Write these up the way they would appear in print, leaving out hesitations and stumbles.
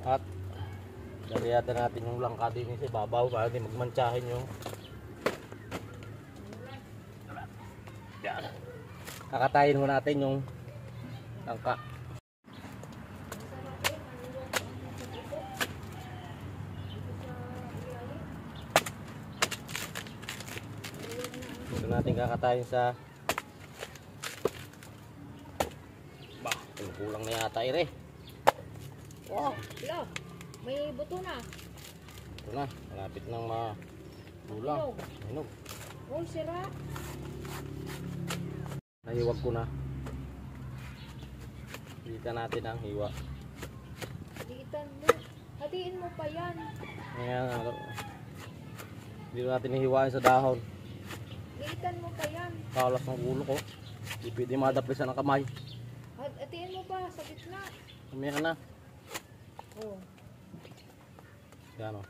At daliyatan natin yung langka din sa ibabaw para di magmantsahin yung yan. Kakatayin mo natin yung langka. Ito natin kakatayin sa kulang na yata ire. Wow, hello. May buto na. Ito na, malapit nang magulang. Hinog. Oh, sira. Nahiwag ko na. Hilitan natin ang hiwa. Hatiin mo pa yan. Ayan, dito natin hihiwain sa dahon. Hilitan mo pa yan. Kalas ng ulo ko. Hindi pwede madaplisan ang kamay. Hatiin mo pa sa gitna. Umiyan na. Oh. Yan o.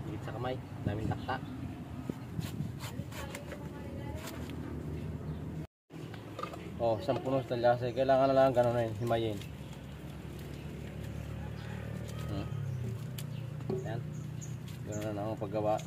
Higit sa kamay. Daming taktak. Oh, 10 talyase. Kailangan na lang gano'n na yun, himayin. Yan. Gano'n na ang paggawa.